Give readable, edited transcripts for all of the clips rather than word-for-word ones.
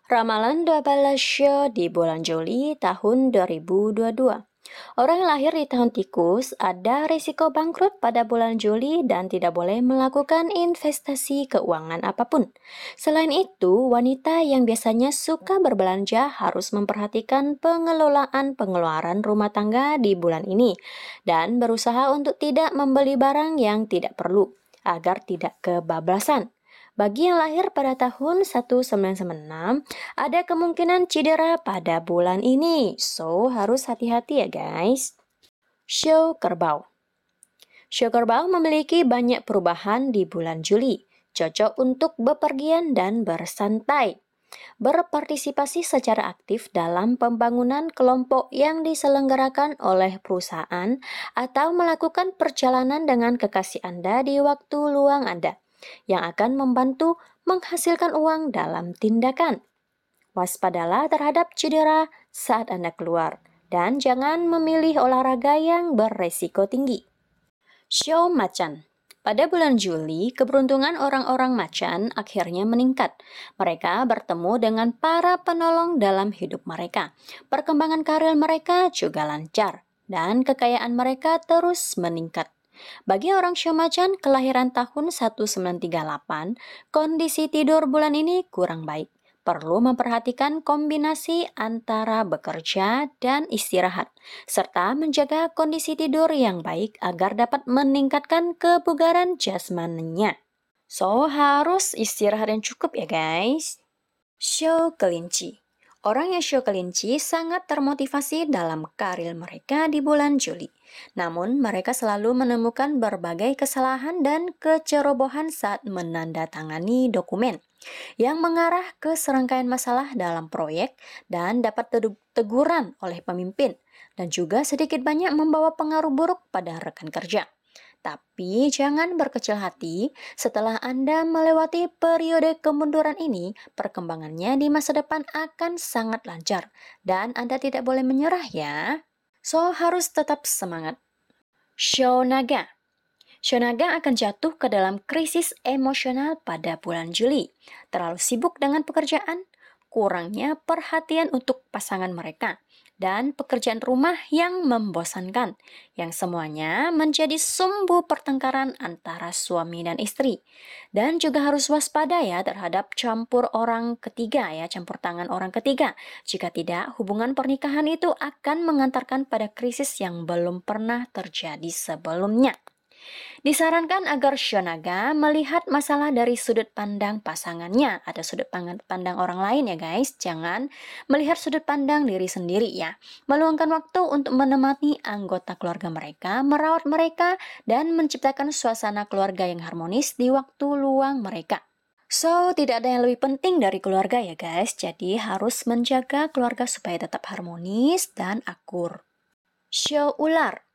Ramalan 12 show di bulan Juli tahun 2022. Orang yang lahir di tahun tikus ada risiko bangkrut pada bulan Juli dan tidak boleh melakukan investasi keuangan apapun. Selain itu, wanita yang biasanya suka berbelanja harus memperhatikan pengelolaan pengeluaran rumah tangga di bulan ini dan berusaha untuk tidak membeli barang yang tidak perlu agar tidak kebablasan. Bagi yang lahir pada tahun 1996, ada kemungkinan cedera pada bulan ini, so harus hati-hati ya guys. Show kerbau. Show kerbau memiliki banyak perubahan di bulan Juli, cocok untuk bepergian dan bersantai. Berpartisipasi secara aktif dalam pembangunan kelompok yang diselenggarakan oleh perusahaan atau melakukan perjalanan dengan kekasih Anda di waktu luang Anda, yang akan membantu menghasilkan uang dalam tindakan. Waspadalah terhadap cedera saat Anda keluar, dan jangan memilih olahraga yang beresiko tinggi. Show macan. Pada bulan Juli, keberuntungan orang-orang macan akhirnya meningkat. Mereka bertemu dengan para penolong dalam hidup mereka. Perkembangan karir mereka juga lancar, dan kekayaan mereka terus meningkat. Bagi orang show macan kelahiran tahun 1938, kondisi tidur bulan ini kurang baik. Perlu memperhatikan kombinasi antara bekerja dan istirahat, serta menjaga kondisi tidur yang baik agar dapat meningkatkan kebugaran jasmaninya. So, harus istirahat yang cukup ya guys. Show kelinci. Orang yang show kelinci sangat termotivasi dalam karir mereka di bulan Juli. Namun, mereka selalu menemukan berbagai kesalahan dan kecerobohan saat menandatangani dokumen yang mengarah ke serangkaian masalah dalam proyek dan dapat teguran oleh pemimpin dan juga sedikit banyak membawa pengaruh buruk pada rekan kerja. Tapi jangan berkecil hati, setelah Anda melewati periode kemunduran ini, perkembangannya di masa depan akan sangat lancar dan Anda tidak boleh menyerah ya. So, harus tetap semangat. Show naga. Shonaga akan jatuh ke dalam krisis emosional pada bulan Juli. Terlalu sibuk dengan pekerjaan, kurangnya perhatian untuk pasangan mereka, dan pekerjaan rumah yang membosankan, yang semuanya menjadi sumbu pertengkaran antara suami dan istri. Dan juga harus waspada ya terhadap campur orang ketiga ya, campur tangan orang ketiga. Jika tidak, hubungan pernikahan itu akan mengantarkan pada krisis yang belum pernah terjadi sebelumnya. Disarankan agar shonaga melihat masalah dari sudut pandang pasangannya atau sudut pandang orang lain ya guys. Jangan melihat sudut pandang diri sendiri ya. Meluangkan waktu untuk menemani anggota keluarga mereka, merawat mereka, dan menciptakan suasana keluarga yang harmonis di waktu luang mereka. So, tidak ada yang lebih penting dari keluarga ya guys. Jadi harus menjaga keluarga supaya tetap harmonis dan akur. Show ular.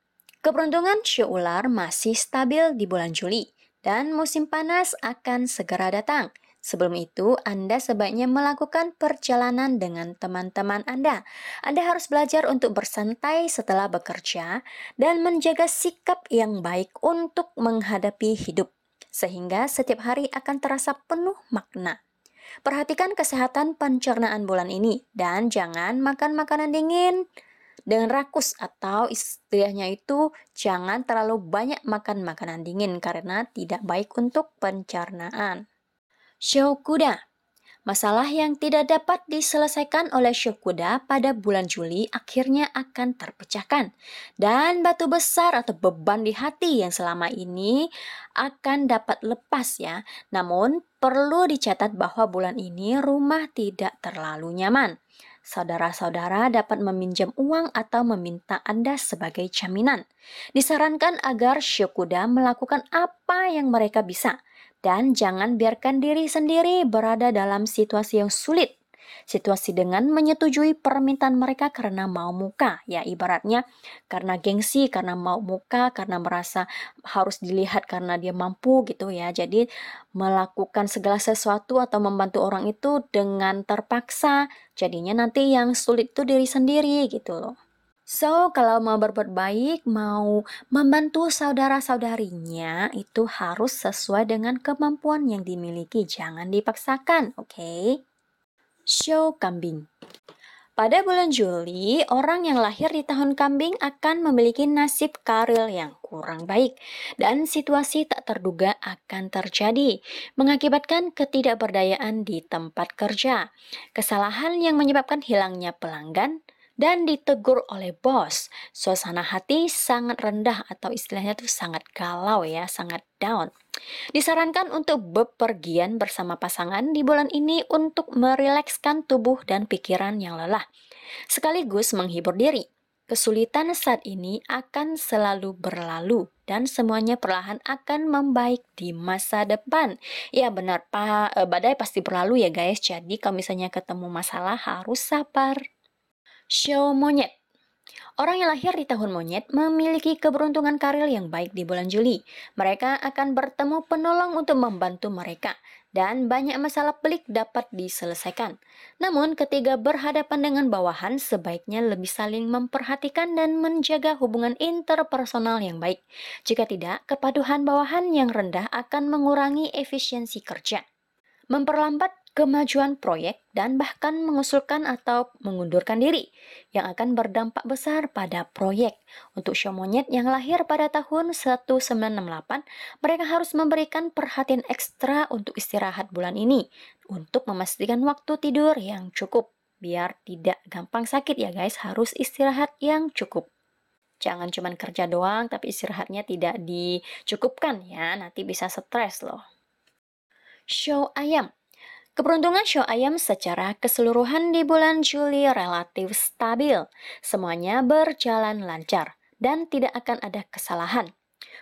Keberuntungan show ular masih stabil di bulan Juli dan musim panas akan segera datang. Sebelum itu, Anda sebaiknya melakukan perjalanan dengan teman-teman Anda. Anda harus belajar untuk bersantai setelah bekerja dan menjaga sikap yang baik untuk menghadapi hidup, sehingga setiap hari akan terasa penuh makna. Perhatikan kesehatan pencernaan bulan ini dan jangan makan makanan dingin dengan rakus, atau istilahnya itu jangan terlalu banyak makan makanan dingin karena tidak baik untuk pencernaan. Show kuda. Masalah yang tidak dapat diselesaikan oleh show kuda pada bulan Juli akhirnya akan terpecahkan. Dan batu besar atau beban di hati yang selama ini akan dapat lepas ya. Namun perlu dicatat bahwa bulan ini rumah tidak terlalu nyaman. Saudara-saudara dapat meminjam uang atau meminta Anda sebagai jaminan. Disarankan agar show kuda melakukan apa yang mereka bisa dan jangan biarkan diri sendiri berada dalam situasi yang sulit. Situasi dengan menyetujui permintaan mereka karena mau muka, ya ibaratnya karena gengsi, karena mau muka, karena merasa harus dilihat karena dia mampu gitu ya. Jadi melakukan segala sesuatu atau membantu orang itu dengan terpaksa, jadinya nanti yang sulit itu diri sendiri gitu loh. So, kalau mau berbuat baik, mau membantu saudara-saudarinya, itu harus sesuai dengan kemampuan yang dimiliki. Jangan dipaksakan, oke? Show kambing. Pada bulan Juli, orang yang lahir di tahun kambing akan memiliki nasib karir yang kurang baik dan situasi tak terduga akan terjadi, mengakibatkan ketidakberdayaan di tempat kerja, kesalahan yang menyebabkan hilangnya pelanggan, dan ditegur oleh bos. Suasana hati sangat rendah atau istilahnya tuh sangat galau ya, sangat down. Disarankan untuk bepergian bersama pasangan di bulan ini untuk merilekskan tubuh dan pikiran yang lelah sekaligus menghibur diri. Kesulitan saat ini akan selalu berlalu dan semuanya perlahan akan membaik di masa depan. Ya benar Pak, badai pasti berlalu ya guys. Jadi kalau misalnya ketemu masalah harus sabar. Show monyet. Orang yang lahir di tahun monyet memiliki keberuntungan karir yang baik di bulan Juli. Mereka akan bertemu penolong untuk membantu mereka, dan banyak masalah pelik dapat diselesaikan. Namun, ketika berhadapan dengan bawahan, sebaiknya lebih saling memperhatikan dan menjaga hubungan interpersonal yang baik. Jika tidak, kepaduhan bawahan yang rendah akan mengurangi efisiensi kerja, memperlambat kemajuan proyek, dan bahkan mengusulkan atau mengundurkan diri yang akan berdampak besar pada proyek. Untuk show monyet yang lahir pada tahun 1968, mereka harus memberikan perhatian ekstra untuk istirahat bulan ini untuk memastikan waktu tidur yang cukup. Biar tidak gampang sakit ya guys, harus istirahat yang cukup. Jangan cuma kerja doang tapi istirahatnya tidak dicukupkan ya, nanti bisa stres loh. Show ayam. Keberuntungan show ayam secara keseluruhan di bulan Juli relatif stabil. Semuanya berjalan lancar dan tidak akan ada kesalahan.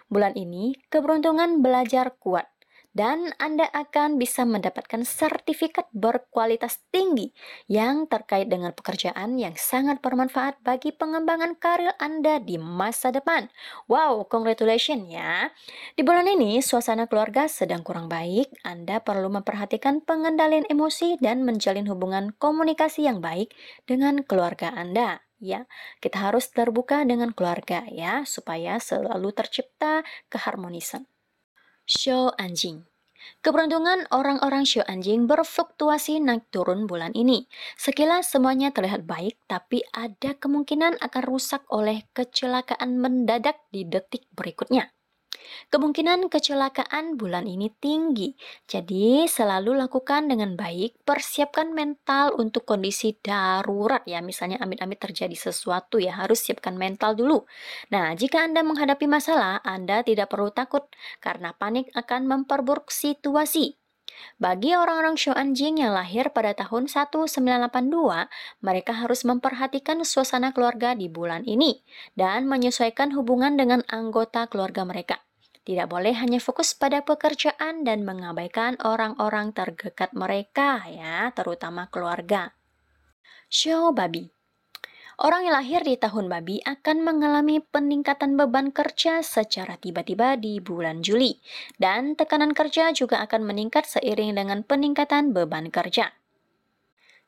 Bulan ini, keberuntungan belajar kuat dan Anda akan bisa mendapatkan sertifikat berkualitas tinggi yang terkait dengan pekerjaan yang sangat bermanfaat bagi pengembangan karir Anda di masa depan. Wow, congratulations ya. Di bulan ini, suasana keluarga sedang kurang baik. Anda perlu memperhatikan pengendalian emosi dan menjalin hubungan komunikasi yang baik dengan keluarga Anda. Ya, kita harus terbuka dengan keluarga ya, supaya selalu tercipta keharmonisan. Show anjing. Keberuntungan orang-orang show anjing berfluktuasi naik turun bulan ini. Sekilas semuanya terlihat baik, tapi ada kemungkinan akan rusak oleh kecelakaan mendadak di detik berikutnya. Kemungkinan kecelakaan bulan ini tinggi, jadi selalu lakukan dengan baik, persiapkan mental untuk kondisi darurat ya, misalnya amit-amit terjadi sesuatu ya, harus siapkan mental dulu. Nah, jika Anda menghadapi masalah, Anda tidak perlu takut, karena panik akan memperburuk situasi. Bagi orang-orang show anjing yang lahir pada tahun 1982, mereka harus memperhatikan suasana keluarga di bulan ini dan menyesuaikan hubungan dengan anggota keluarga mereka. Tidak boleh hanya fokus pada pekerjaan dan mengabaikan orang-orang terdekat mereka ya, terutama keluarga. Show babi. Orang yang lahir di tahun babi akan mengalami peningkatan beban kerja secara tiba-tiba di bulan Juli, dan tekanan kerja juga akan meningkat seiring dengan peningkatan beban kerja.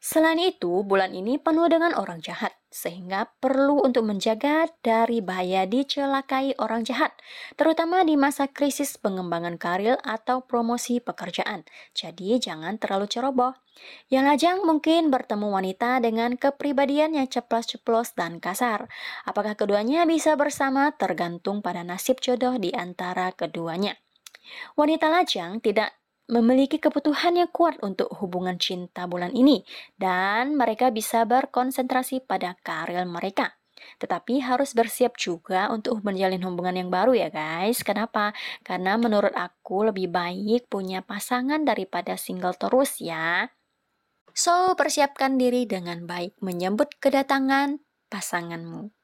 Selain itu, bulan ini penuh dengan orang jahat, sehingga perlu untuk menjaga dari bahaya dicelakai orang jahat, terutama di masa krisis pengembangan karir atau promosi pekerjaan. Jadi jangan terlalu ceroboh. Yang lajang mungkin bertemu wanita dengan kepribadian yang ceplas-ceplos dan kasar. Apakah keduanya bisa bersama tergantung pada nasib jodoh di antara keduanya. Wanita lajang tidak memiliki kebutuhan yang kuat untuk hubungan cinta bulan ini, dan mereka bisa berkonsentrasi pada karir mereka. Tetapi harus bersiap juga untuk menjalin hubungan yang baru ya guys. Kenapa? Karena menurut aku lebih baik punya pasangan daripada single terus ya. So, persiapkan diri dengan baik menyambut kedatangan pasanganmu.